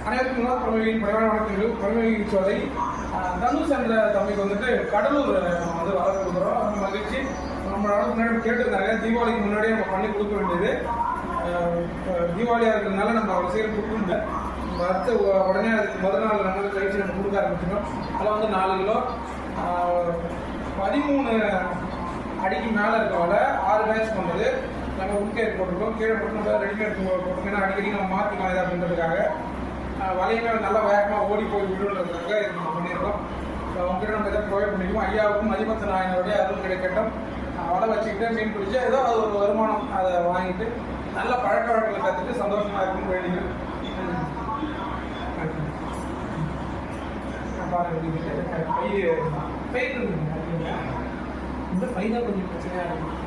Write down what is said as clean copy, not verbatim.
அனைவருக்கும் பிரமவியின் படைவான வணக்கங்கள். பிரமவி சோலை தனுஷ் என்ற தம்பிக்கு வந்துட்டு கடலூர் வந்து வளர்க்க கொடுக்குறோம். அந்த மகிழ்ச்சி நம்மளோட முன்னாடி கேட்டிருந்தாங்க. தீபாவளிக்கு முன்னாடியே நம்ம பண்ணி கொடுக்க வேண்டியது. தீபாவளியாக இருக்கிறதுனால நம்ம அவ்வளோ சீக்கிரம் கொடுக்கல. அடுத்த உடனே அதுக்கு முதல் நாள் நம்ம கழிச்சு நம்ம கொடுக்க ஆரம்பிச்சிடும். அதில் வந்து 4 கிலோ 13 அடிக்கு மேலே இருக்கவங்கள 6 பேட்ச் பண்ணுறது நம்ம உட்கேட் போட்டுருக்கோம். கீழே போட்டு ரெடிமேட் போட்டுருக்கோம். அடிக்கடி நம்ம மாற்றிக்கலாம் இது அப்படின்றதுக்காக வலையுமே நல்லா வேகமாக ஓடி போய் விடுன்றதுக்காக இது நம்ம பண்ணியிருக்கோம். உங்ககிட்ட நம்ம எதாவது ப்ரொவைட் பண்ணியிருக்கோம். ஐயாவுக்கும் மதிமத்த நாயனோடைய அருள் கிடைக்கட்டும். வலை வச்சுக்கிட்டு மீன் பிடிச்சி ஏதோ அது ஒரு வருமானம் அதை வாங்கிட்டு நல்ல பழக்க வழக்கங்களை கற்றுட்டு சந்தோஷமாக இருக்குன்னு வேண்டிக்கிறேன். பாருங்க இந்த பை தான் கொஞ்சம் பிரச்சனையாக இருக்கும்.